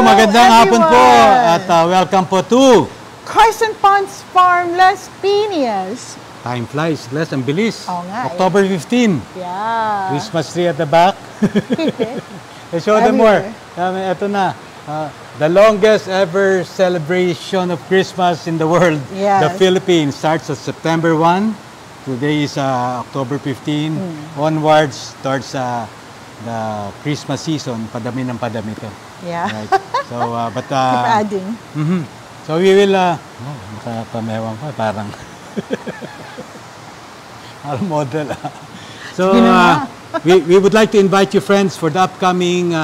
Magandang hapon po at welcome po to Carson Ponds Farm, Las Piñas. Time flies, less ang bilis. Oo nga, October 15. Yeah. Christmas tree at the back. Show them more. Ito na. The longest ever celebration of Christmas in the world. Yes. The Philippines starts on September 1. Today is October 15. Onwards towards the Christmas season. Padami ng padami to. Yeah. Right. So, but Keep adding. So we will, nakapamewang ko, parang model. So we would like to invite you friends for the upcoming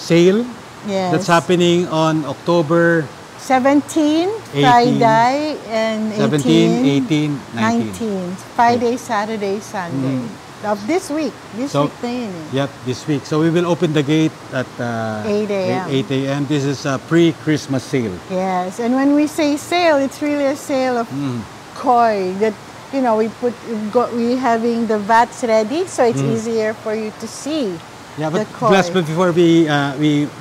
sale that's happening on October 17, 18, Friday, and 17, 18, 19. Friday, Saturday, Sunday. Of this week. This week na yun eh. Yep, this week. So we will open the gate at 8 a.m. 8 a.m. This is a pre-Christmas sale. Yes, and when we say sale, it's really a sale of koi that, you know, we having the vats ready, so it's easier for you to see. Yeah, but Glass, before we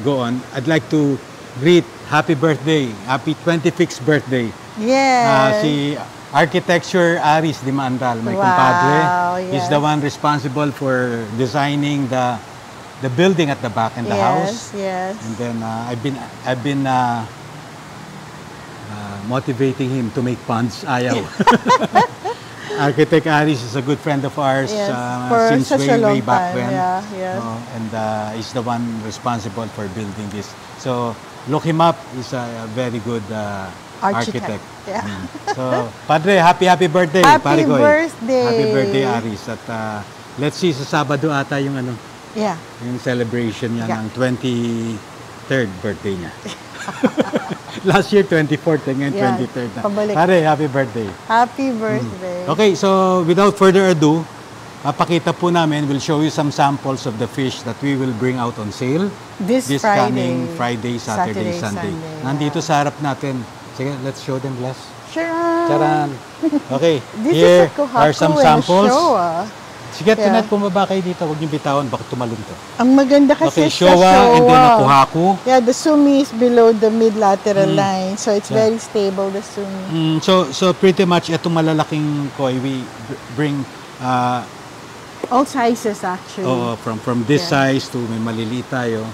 go on, I'd like to greet happy birthday, happy 25th birthday. Yes. Si Architecture Aris Dimandal, my compadre. He's the one responsible for designing the building at the back and the house. Yes. And then I've been motivating him to make ponds. Ayaw. Architect Aris is a good friend of ours since way back when. And he's the one responsible for building this. So look him up. He's a very good architect. Yeah. So, Padre, happy birthday. Happy birthday. Happy birthday, Aris. At let's see, sa Sabado ata yung yung celebration niya ng 23rd birthday niya. Last year, 24th, ngayon 23rd na. Pabalik. Pare, happy birthday. Happy birthday. Okay, so without further ado, papakita po namin, we'll show you some samples of the fish that we will bring out on sale this coming Friday, Saturday, Sunday. Nandito sa harap natin. Sige, let's show them, Bless. Charan! Okay, here are some samples. Sige, tonight, bumaba kayo dito. Huwag niyo bitawan, baka tumalon to. Ang maganda kasi sa Showa, and then a Kohaku. Yeah, the sumi is below the mid-lateral line. So, it's very stable, the sumi. So pretty much, itong malalaking koi, we bring all sizes actually. From this size to may maliliit tayo.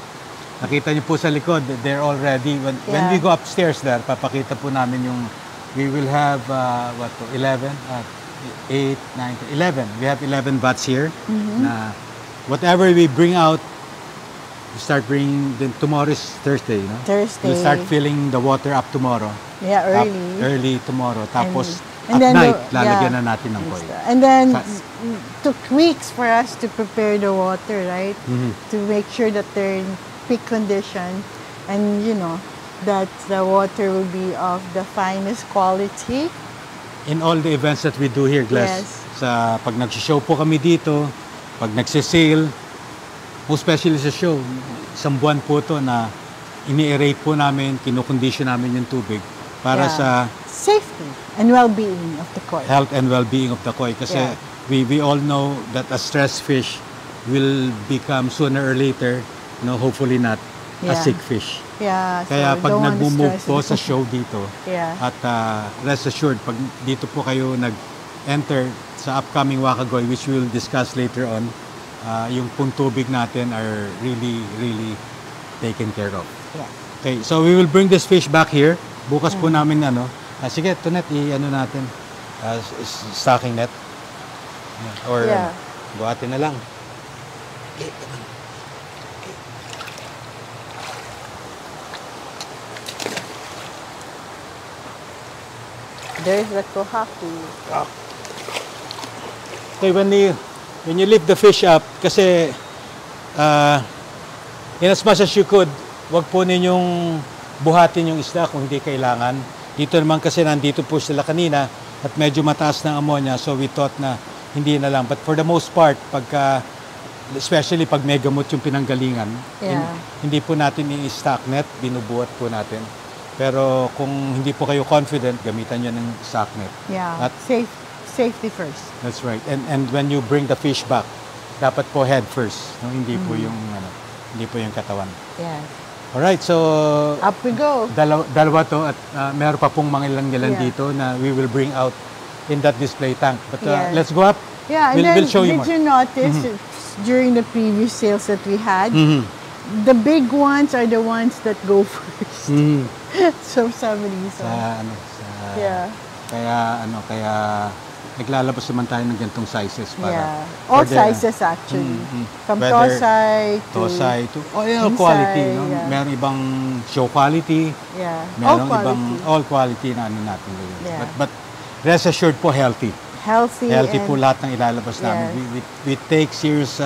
Nakita niyo po sa likod, they're all ready. When we go upstairs there, papakita po namin yung, we will have, 11? 8, 9, 11. We have 11 vats here. Na whatever we bring out, we start bringing, then tomorrow is Thursday, no? Thursday. We'll start filling the water up tomorrow. Yeah, early. Early tomorrow. Tapos, at night, lalagyan na natin ng koi. And then, took weeks for us to prepare the water, right? To make sure that they're in peak condition, and you know that the water will be of the finest quality. In all the events that we do here, Glass, sa pag nag-show po kami dito, pag nagse-sale, most especially sa show, isang buwan po to na ini-aerate po namin, kinukondisyon namin yung tubig para sa safety and well-being of the koi. Health and well-being of the koi. Kasi we all know that a stressed fish will become sooner or later, hopefully not, a sick fish. Kaya pag nag-move po sa show dito, at rest assured, pag dito po kayo nag-enter sa upcoming Wakagoy, which we'll discuss later on, yung pong tubig natin are really, really taken care of. Okay, so we will bring this fish back here. Bukas po namin, sige, ito net, natin, stocking net. Or, buhatin na lang. Okay, come on. There's the kohaku. Okay, when you lift the fish up, kasi in as much as you could, wag po ninyong buhatin yung isda kung hindi kailangan. Dito naman kasi nandito po sila kanina at medyo mataas ng ammonia, so we thought na hindi na lang. But for the most part, especially pag may gamot yung pinanggalingan, hindi po natin i-stock net, binubuhat po natin. Pero kung hindi po kayo confident, gamitan nyo ng stock net. At safety first. That's right. And when you bring the fish back, dapat po head first, hindi po yung katawan. Alright, so up we go. Dalawa to at meron pa pong mga ilan dito na we will bring out in that display tank. But let's go up. Yeah, and we'll show you more. Did you notice during the previous sales that we had, the big ones are the ones that go first. So some reason. Kaya naglalabas naman tayo ng ganitong sizes para all sizes actually. From Tosai to all quality, no? Meron ibang show quality. Meron ibang all quality na ano natin ngayon. But rest assured po healthy. Healthy po lahat ng ilalabas namin. We take serious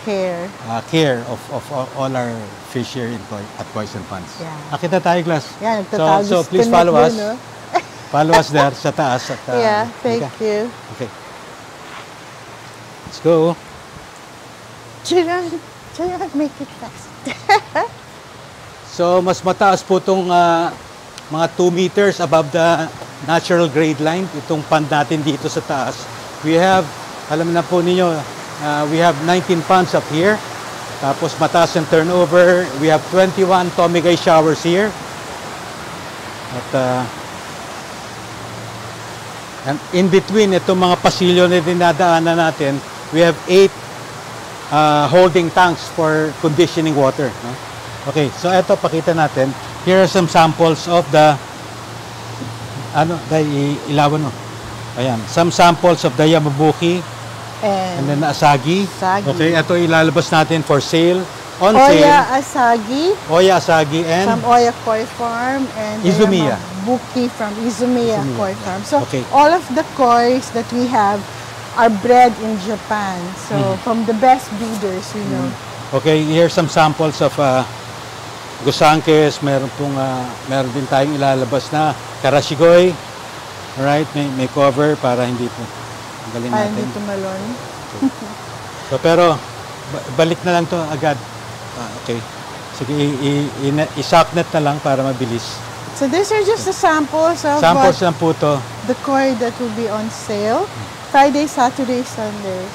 care of all our fish here at Poison Ponds. Akita tayo, Glass. So please follow us. Follow us there sa taas. Thank you. Okay. Let's go. Chiran, make it fast. So, mas mataas po itong mga 2 meters above the natural grade line. Itong pond natin dito sa taas. We have, alam na po ninyo, we have 19 ponds up here. Tapos mataas ang turnover. We have 21 Tomigay showers here. At and in between itong mga pasilyo na dinadaanan natin, we have 8 holding tanks for conditioning water. No? Okay, so ito pakita natin. Here are some samples of the ilawan mo. Ayan, some samples of the Yamabuki and then Asagi. Okay, ito ilalabas natin for sale. On Oya sale. Asagi. Oya Asagi and from Oya Koi Farm and Izumiya. Buki from Izumiya Koi Farm. So all of the kois that we have are bred in Japan. So from the best breeders, you know. Okay, here's some samples of Gusankes. Meron din tayong ilalabas na Karashigoy. Alright, may cover para hindi po galing natin. Hindi tumalon. So pero balik na lang to agad. Okay. Sige, i-socknet na lang para mabilis. So these are just the samples of lang po to. The koi that will be on sale Friday, Saturday, Sunday.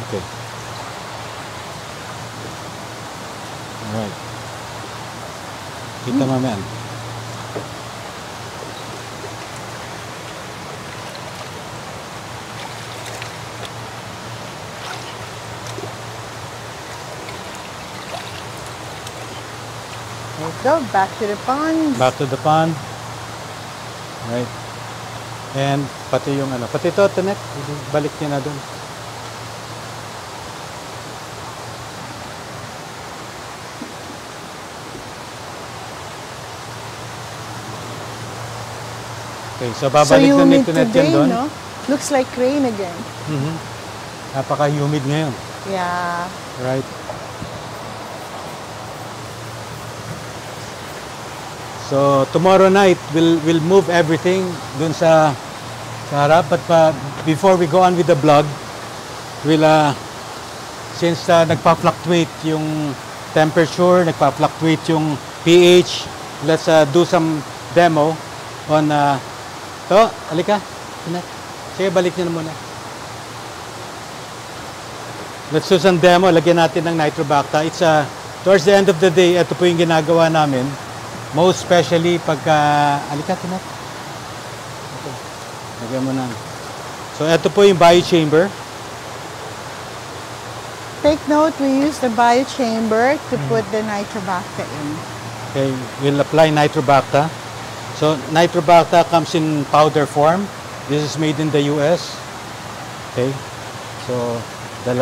Okay. Alright. Kita mo, man. Go back to the pond. Back to the pond. Right. And pati yung pati ito, Tanek, balik niya na doon. Okay, so babalik na ni Tanek yan doon. No? Looks like rain again. Napaka-humid ngayon. Yeah. Right. So tomorrow night we'll move everything dun sa harap. But before we go on with the vlog, we'll since nagpa-fluctuate yung temperature, nagpa-fluctuate yung pH, let's do some demo on halika. Sige, balik niyo na muna. Let's do some demo. Lagyan natin ng Nitrobacta. It's towards the end of the day, ito po yung ginagawa namin. Most especially pagka alika Tanek. Okay. Lagyan mo na. So ito po yung biochamber. Take note, we use the biochamber to put the Nitrobacta in. Okay, we'll apply Nitrobacta. So Nitrobacta comes in powder form. This is made in the US. Okay. So 2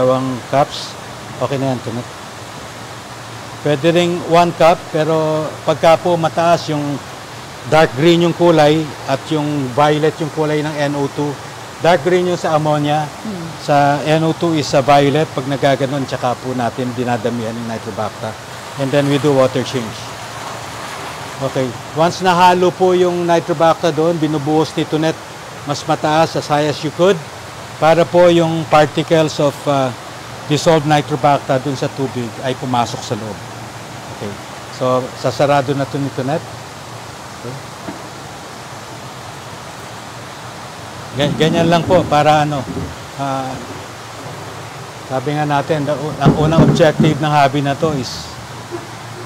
cups. Okay na yan, Tanek. Pwede ring 1 cup, pero pagka po mataas yung dark green yung kulay at yung violet yung kulay ng NO2. Dark green yung sa ammonia, sa NO2 is sa violet. Pag nagaganon, tsaka po natin dinadamihan ng Nitrobacta. And then we do water change. Okay, once nahalo po yung Nitrobacta doon, binubuhos ni Tunet mas mataas as high as you could para po yung particles of dissolved Nitrobacta dun sa tubig ay pumasok sa loob. Okay. So, sasarado na ito ni Tunet. Okay. Ganyan lang po para sabi nga natin, ang unang objective ng hobby na to is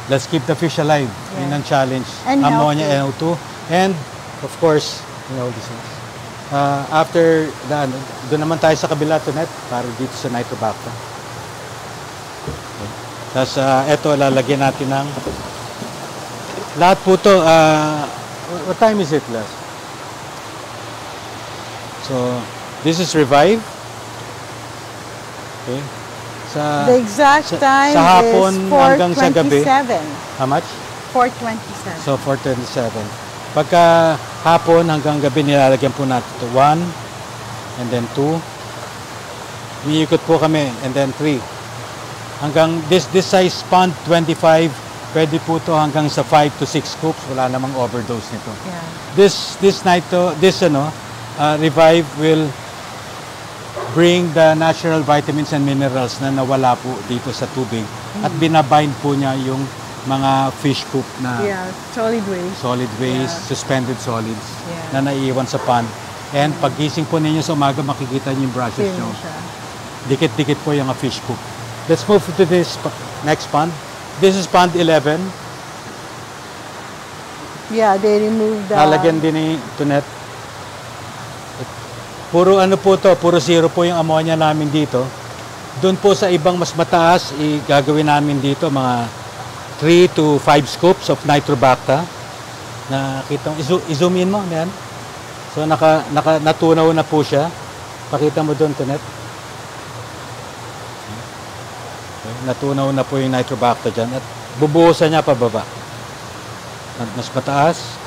let's keep the fish alive. Yeah. Yun ang challenge. And Ammonia, healthy. NO2. And, of course, this is, after the, doon naman tayo sa kabila to net, para dito sa Nitrobacter. Okay. Tapos, eto, lalagyan natin ng, lahat po to, what time is it, Les? So, this is Revive. Okay. The exact time sa hapon is hanggang sa gabi. 4:27. How much? 4:27. So, 4:27. Pagka hapon hanggang gabi, nilalagyan po natin ito. 1, and then 2. Umiikot po kami, and then 3. Hanggang this size pond, 25, pwede po to hanggang sa 5 to 6 scoops. Wala namang overdose nito. Yeah. This night to, Revive will bring the natural vitamins and minerals na nawala po dito sa tubig at binabind po niya yung mga fish poop na solid waste, suspended solids Yeah. na naiiwan sa pond. And paggising po ninyo sa umaga, makikita niyo yung brushes Clean nyo. siya. Dikit-dikit po yung fish poop. Let's move to this next pond. This is pond 11. Yeah, they removed the... Lalagyan din ni Tunet. Puro ano po to, puro zero po yung ammonia namin dito. Doon po sa ibang mas mataas, gagawin namin dito mga 3 to 5 scoops of Nitrobacter. Nakita mo, i-zoom in mo, yan. So natunaw na po siya. Pakita mo doon, Tunet. Okay, natunaw na po yung Nitrobacter dyan. At bubuhusan niya pababa. At mas mataas.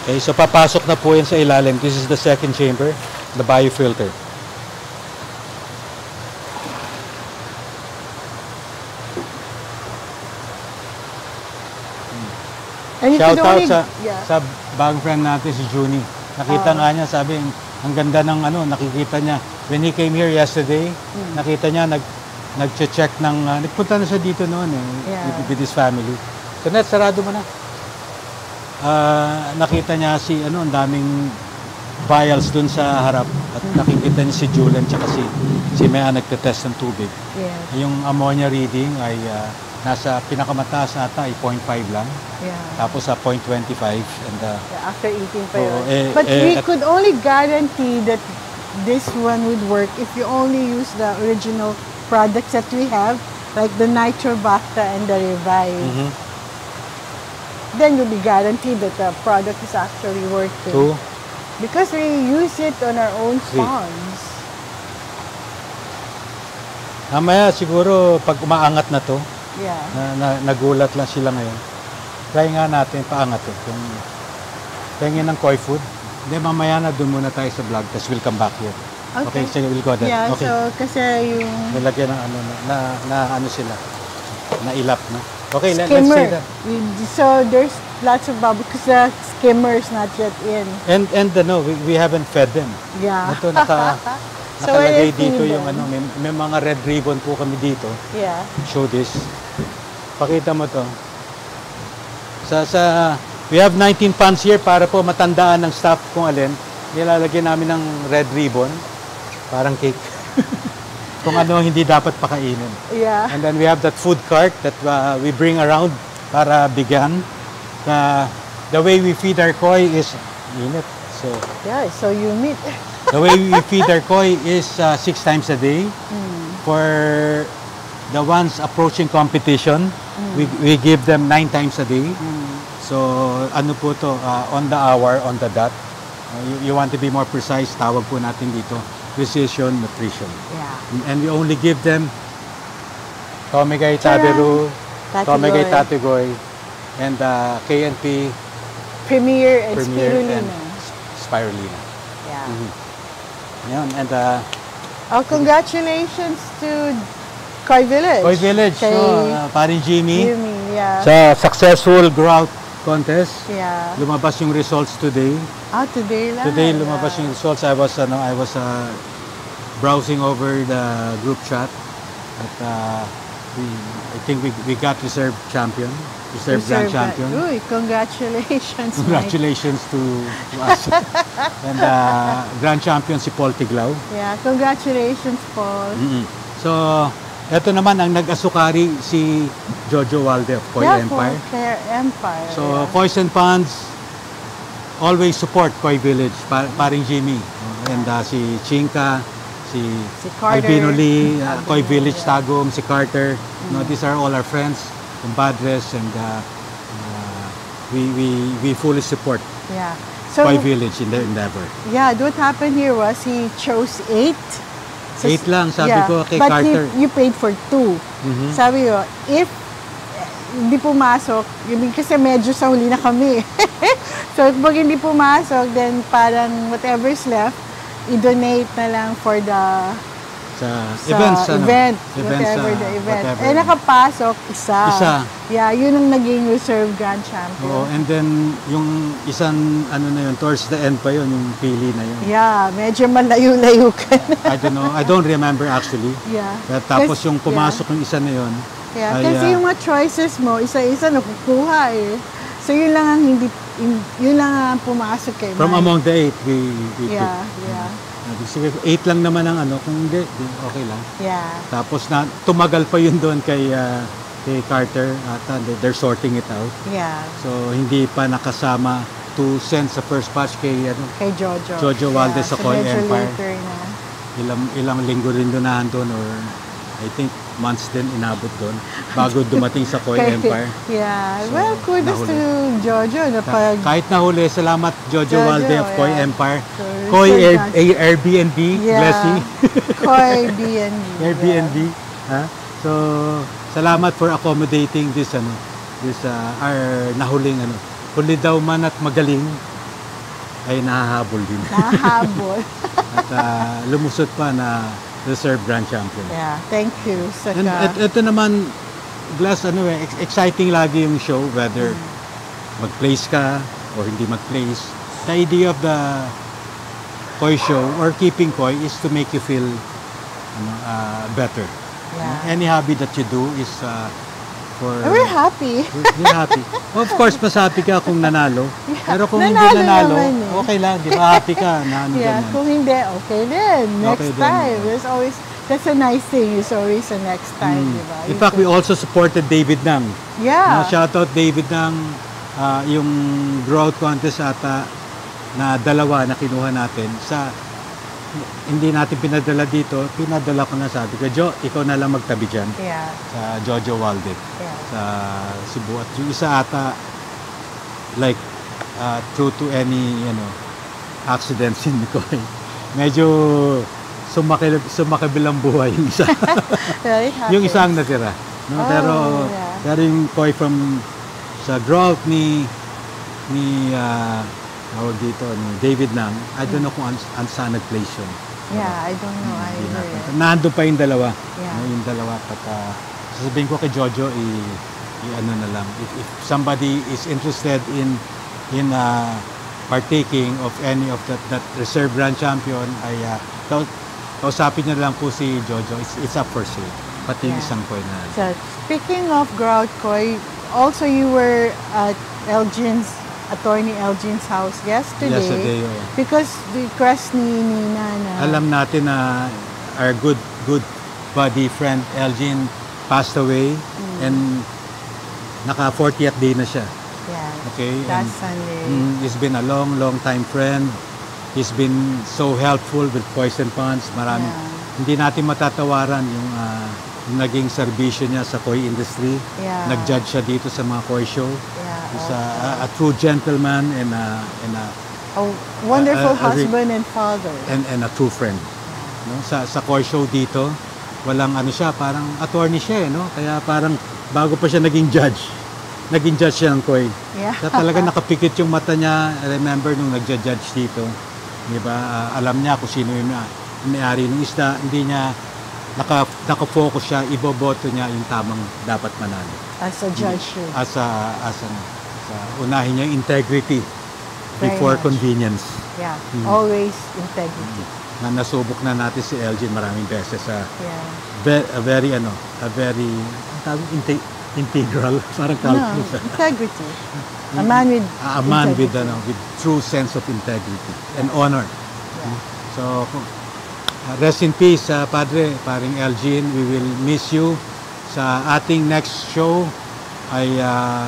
Okay, so papasok na po yan sa ilalim. This is the second chamber, the biofilter. And Shout out sa bagong friend natin si Junie. Nakita nga niya, sabi, ang ganda ng nakikita niya. When he came here yesterday, nakita niya, nag-check ng, nagpunta na siya dito noon with his family. So, net, sarado mo na. Nakita niya ang daming vials dun sa harap at nakikita niya si Julian tsaka si Mea nagtetest ng tubig. Yes. Yung ammonia reading ay nasa pinakamataas nata ay 0.5 lang. Yeah. Tapos sa 0.25 and after eating pa yun. But we could only guarantee that this one would work if you only use the original products that we have, like the Nitrobacter and the Revive. Then you'll be guaranteed that the product is actually working. 2. Because we use it on our own ponds. Mamaya siguro pag umaangat na to, nagulat lang sila ngayon. Try nga natin paangat kung tingin ng koi food. Hindi, mamaya na doon muna tayo sa vlog, tapos we'll come back here. Okay, so we'll go there. Yeah, okay. so kasi yung... Nilagyan ng na sila, na ilap na. Okay, let's skimmer. say that. So there's lots of bubbles because the skimmer is not yet in. And we haven't fed them. Yeah. Ito nakalagay dito yung may mga red ribbon po kami dito. Yeah. Show this. Pakita mo to. We have 19 ponds here para po matandaan ng staff kung alin. Nilalagyan namin ng red ribbon. Parang cake. Kung hindi dapat pakainin. Yeah. And then we have that food cart that we bring around para bigyan. The way we feed our koi is init. So yeah, so humid. the way we feed our koi is 6 times a day. For the ones approaching competition, we give them 9 times a day. So ano po to, on the hour, on the dot. You want to be more precise, tawag po natin dito, precision nutrition. Yeah. And we only give them Tomigay Taberu, Tomigay Tatigoy, and KNP Premier and Spirulina. Spirulina. Yeah. Yan, and congratulations to Koi Village. Koi Village, parin Jimmy. Yeah. Sa successful grout contest. Yeah. Lumabas yung results today. Today lang. Today lumabas yung results. I was browsing over the group chat at I think we got reserve champion, reserve grand champion. Uy, congratulations. Congratulations to us. And grand champion si Paul Tiglao. Yeah, congratulations, Paul. So Ito naman, ang nag-asukari si Jojo Walde of Koi Empire. Koi Empire. So, Kois and Ponds always support Koi Village, paring Jimmy. And si Chinka, si Carter. Albino Lee, Koi Village Tagum, si Carter. No, these are all our friends, compadres, and we fully support Koi Village in their endeavor. Yeah, what happened here was he chose 8. So, 8 lang, sabi ko kay Carter. But you paid for 2. Sabi ko, if hindi pumasok, kasi medyo sa huli na kami. So, pag hindi pumasok, then parang whatever's left, i-donate na lang for the event. Whatever the event. Eh, nakapasok, isa. Yeah, yun ang naging reserve grand champion. Oh, and then, yung isang, towards the end pa yun, yung pili na yun. Yeah, medyo malayo-layo ka na. I don't know. I don't remember actually. Yeah. Tapos yung pumasok yung isa na yun. Yeah, kasi yung mga choices mo, isa-isa nakukuha eh. So, yun lang ang pumasok eh. From among the 8, we yeah. Sige, 8 lang naman ang kung hindi, okay lang. Yeah. Tapos tumagal pa yun doon kay Carter at they're sorting it out. Yeah. So hindi pa nakasama to send sa first batch kay Jojo Walde sa Koi Empire. Later na. Ilang linggo rin doon or I think months din inabot doon bago dumating sa Koi Empire. Yeah. So, well, kudos to Jojo. Kahit nahuli, salamat Jojo Walde of Koi Empire. Koi Airbnb, bless you. Koi BNB. Airbnb. So, salamat for accommodating this our nahuling huli daw man at magaling ay nahahabol din. Nahahabol. At lumusot pa na reserve grand champion. Yeah, thank you. And ito naman, Glass, exciting lagi yung show, whether mag-place ka or hindi mag-place. The idea of the Koi show or keeping Koi is to make you feel better. Yeah. Any hobby that you do is for... We're happy. We're happy. Of course, mas happy ka kung nanalo. Yeah. Pero kung hindi nanalo, okay lang. Di ba happy ka? Kung hindi, okay din. Next time. There's always... That's a nice thing. There's always a next time, di ba? In fact, we also supported David Nang. Yeah. Shout out David Nang. Yung growth contest ata na 2 na kinuha natin hindi natin pinadala dito, pinadala ko na, sabi ko, Jo, ikaw na lang magtabi dyan. Yeah. Sa Jojo Walde. Yeah. Sa Cebu. At yung isa ata, like, true to any, accidents in Koi. Medyo sumakabilang buhay yung isa. Yung isang natira. No? Pero yung Koi from sa growth ni David Nang, I don't know kung saan nag-place yun. Yeah, I don't know either. Nandun pa yung dalawa. Yeah. Yung dalawa. Sasabihin ko kay Jojo, na lang. If somebody is interested in partaking of any of that reserve grand champion, ay kausapin niya lang po si Jojo. It's up for sale. Pati yung isang Koi na. So, speaking of grout Koi, also you were at Attorney Elgin's house yesterday. Because the request ni Nana. Alam natin na our good buddy friend Elgin passed away and naka 40th day na siya. Yeah. Okay. Last Sunday. He's been a long time friend. He's been so helpful with Kois and Ponds. Marami. Hindi natin matatawaran yung naging serbisyo niya sa Koi industry. Yeah. Nag-judge siya dito sa mga Koi show. Yeah. He's a true gentleman and a wonderful husband and father. And a true friend. No? Sa Koi show dito, walang siya, parang attorney siya, no? Kaya parang bago pa siya naging judge siya ng Koi. Yeah. Kaya talaga nakapikit yung mata niya. I remember nung nagja-judge dito, di ba? Alam niya kung sino yung may-ari ng isda. Hindi niya nakafocus siya, iboboto niya yung tamang dapat manalo. As a judge. Unahin niya yung integrity before convenience. Yeah, always integrity. Nasubok na natin si Elgin maraming beses sa a very integral, parang calculus. Integrity. A man with with true sense of integrity and honor. Yeah. So rest in peace, Padre, paring Elgin. We will miss you. Sa ating next show ay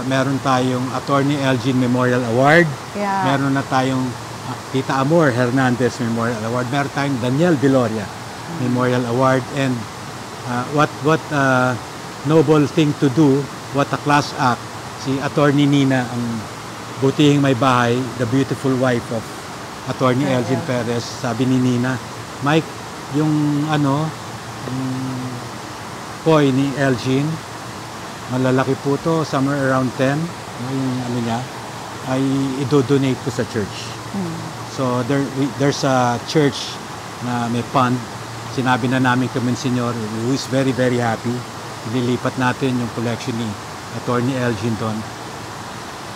meron tayong Attorney Elgin Memorial Award. Yeah. Meron na tayong Tita Amor Hernandez Memorial Award. Meron tayong Daniel Viloria Memorial Award. And what noble thing to do, what a class act. Si Attorney Nina, ang butihing may bahay, the beautiful wife of Attorney Elgin Perez. Sabi ni Nina, Mike, yung koi ni Elgin, malalaki po to, somewhere around 10, yung niya, ay i-donate ko sa church. So there's a church na may fund. Sinabi na namin kami Senyor, who is very, very happy. Ililipat natin yung collection ni Attorney Elgin doon.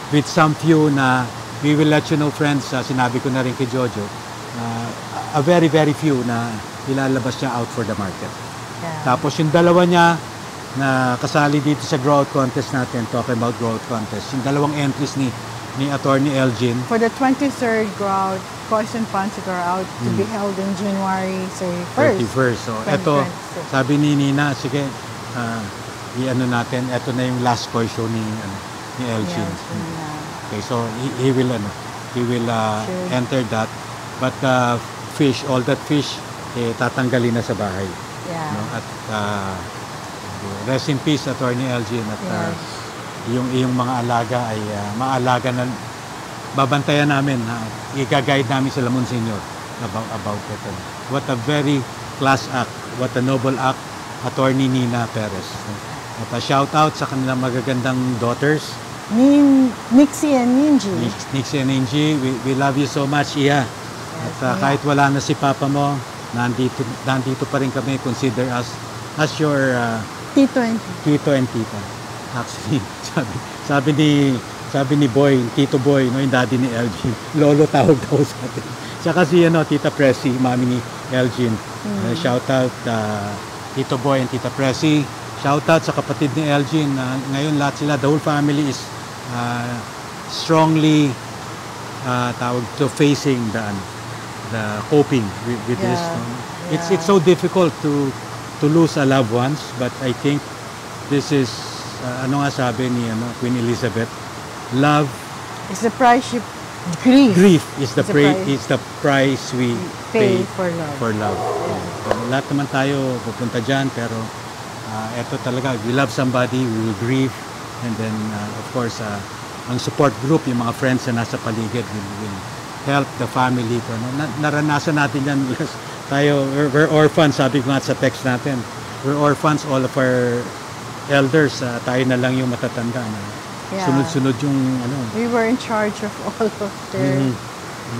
With some few na, we will let you know, friends, sinabi ko na rin kay Jojo, a very, very few na ilalabas niya out for the market. Yeah. Tapos yung dalawa niya na kasali dito sa grow out contest natin, talking about grow out contest, yung dalawang entries ni Attorney Elgin. For the 23rd grow out, Kois and Ponds that are out to be held in January 31st. So, ito, sabi ni Nina, sige, i-ano natin, ito na yung last koi show ni Elgin. Okay, so he will enter that. But fish, all that fish, tatanggalin na sa bahay. Yeah. No? At rest in peace, Attorney Elgin. At yung mga alaga ay maalaga na, babantayan namin, i-guide namin sila Monsignor about it. What a very class act, what a noble act, Attorney Nina Perez. At shout out sa kanilang magagandang daughters, Nixie and Ninji. Nixie and Ninji, we love you so much, Iya. At kahit wala na si Papa mo, nandito pa rin kami. Consider us as your Tito and Tita. Actually, sabi ni Boy, Tito Boy, no, yung daddy ni Elgin, lolo tawag daw sa atin. Tsaka si Tita Presi, mami ni Elgin. Shout out Tito Boy and Tita Presi. Shout out sa kapatid ni Elgin. Ngayon lahat sila, the whole family is strongly tawag to facing the coping with this. It's so difficult to lose a loved ones, but I think this is ano nga sabi ni Queen Elizabeth, love is the price you grief is the price we pay for love. Lahat naman tayo pupunta diyan, pero eto talaga, we love somebody, we will grieve, and then of course ang support group, yung mga friends na nasa paligid will help the family ko. Naranasan natin yan because we're orphans, sabi ko nga sa text natin, we're orphans, all of our elders, tayo na lang yung matatanda na sunod-sunod yung we were in charge of all of their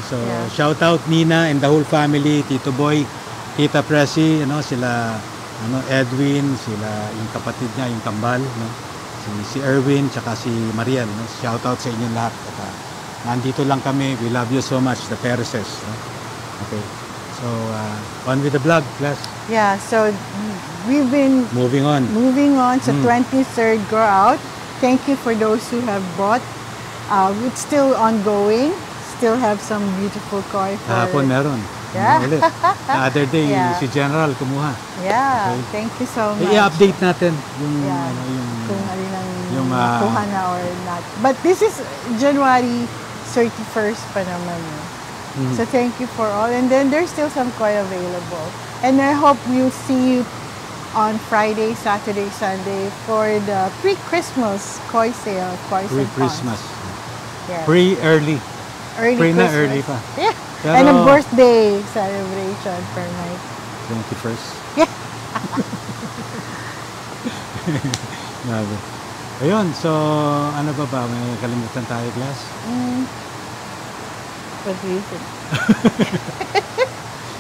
so shout out Nina and the whole family, Tito Boy, Tita Presi, sila Edwin, sila yung kapatid niya, yung kambal, si Erwin, tsaka si Mariel, shout out sa inyong lahat. At nandito lang kami, we love you so much, the Perezes. Okay, so on with the vlog, class. Yeah, so we've been moving on sa 23rd grow out. Thank you for those who have bought. It's still ongoing, still have some beautiful koi for... Hapon meron. Yeah. The other day, si General kumuha. Yeah, okay. Thank you so much. I-update natin yung kung alin ang nakuha na or not. But this is January 31st pa naman. So thank you for all. And then there's still some koi available. And I hope we'll see you on Friday, Saturday, Sunday for the pre-Christmas koi sale. Pre-Christmas. Yes. Pre-early. Pre na early pa. Yeah. Pero, and a birthday celebration for my 21st. Yeah. Ayun, so ano ba? May kalimutan tayo, class? What do you think?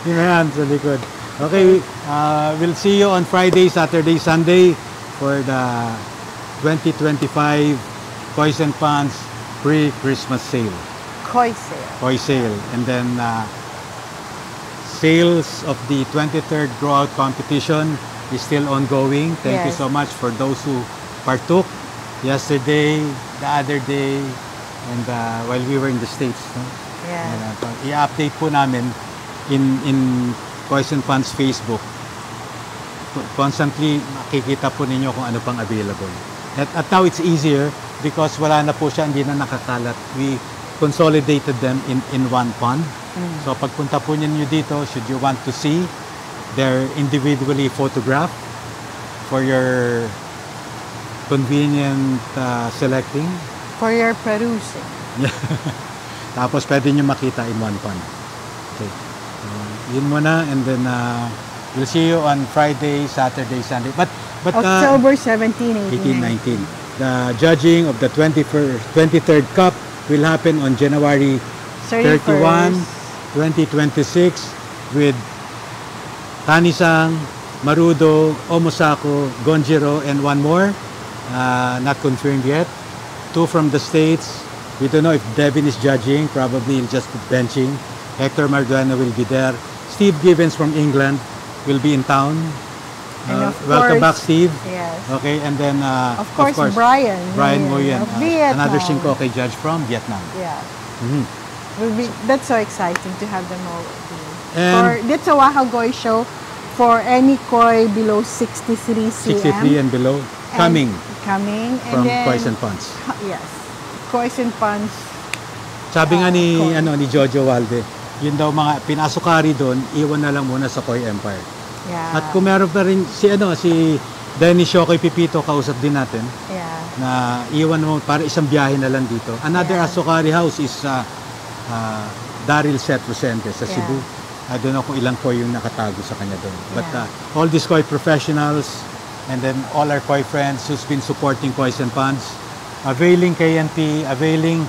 Yun na yan, sa likod. Okay, we'll see you on Friday, Saturday, Sunday for the 2025 Kois and Ponds pre-Christmas sale. Koi sale. Koi sale. And then sales of the 23rd Grow Out competition is still ongoing. Thank you so much for those who partook yesterday, the other day, and while we were in the States. No? Yeah. I-update po namin in Poison Ponds Facebook, constantly makikita po ninyo kung ano pang available. At now it's easier because wala na po siya, hindi na nakakalat. We consolidated them in one pond. So pagpunta po ninyo dito, should you want to see, they're individually photographed for your convenient selecting. For your perusing. Tapos pwede nyo makita in one pond. Okay. Yun muna, and then we'll see you on Friday, Saturday, Sunday. But October 17, 18, 19. The judging of the 23rd Cup will happen on January 31, 2026 with Tanisang, Marudo, Omosako, Gonjiro, and one more. Not confirmed yet. 2 from the States. We don't know if Devin is judging. Probably he'll just be benching. Hector Mardueno will be there. Steve Givens from England will be in town. And welcome back, Steve. Yes. Okay, and then of course Brian Nguyen, another Shinkoke judge from Vietnam. Yeah. Mm-hmm. That's so exciting to have them all here. That's a Wahagoy show for any koi below 63 cm. 63 and below. Coming from Poison Ponds. Yes. Poison Ponds. Sabi nga ni Jojo Walde, yun daw mga pinasukari doon, iwan na lang muna sa Koi Empire. Yeah. At kung meron pa rin si Dennis Shokoy Pipito, kausap din natin. Yeah. Na iwan mo para isang biyahe na lang dito. Another asukari house is Daryl Seth Rosente sa Cebu. I don't know kung ilang koi yung nakatago sa kanya doon. But all these koi professionals and then all our koi friends who's been supporting Poison Ponds, availing KNP, availing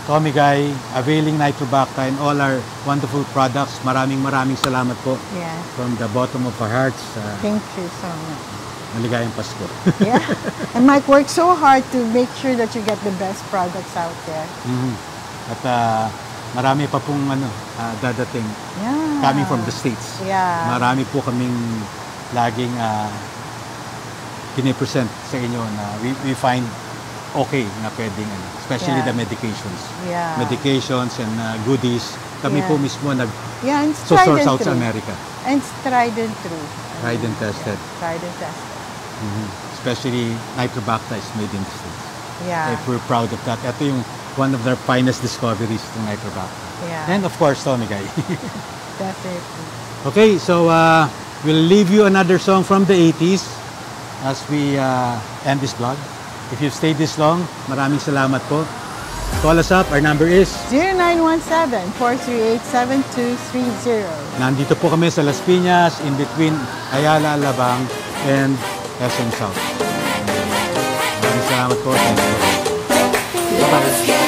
Tommy Guy, availing Nitrobacta, and all our wonderful products. Maraming salamat po. Yeah. From the bottom of our hearts. Thank you so much. Maligayang Pasko. Yeah. And Mike worked so hard to make sure that you get the best products out there. Mm-hmm. At marami pa pong dadating. Yeah. Coming from the States. Yeah. Marami po kaming laging pinipresent sa inyo na we find okay na pwedeng especially the medications. Yeah. Medications and goodies. Kami po mismo source out sa America. And it's tried and true. Tried and tested. Tried and tested. Mm-hmm. Especially Nitrobacta is made in the States. Yeah. If we're proud of that. Ito yung one of their finest discoveries ng Nitrobacta. Yeah. And of course, Tommy Guy. Definitely. Okay, so we'll leave you another song from the 80s as we end this vlog. If you've stayed this long, maraming salamat po. Call us up. Our number is 0917-438-7230. Nandito po kami sa Las Piñas, in between Ayala, Alabang, and SM South. Maraming salamat po. Thank you. Bye-bye.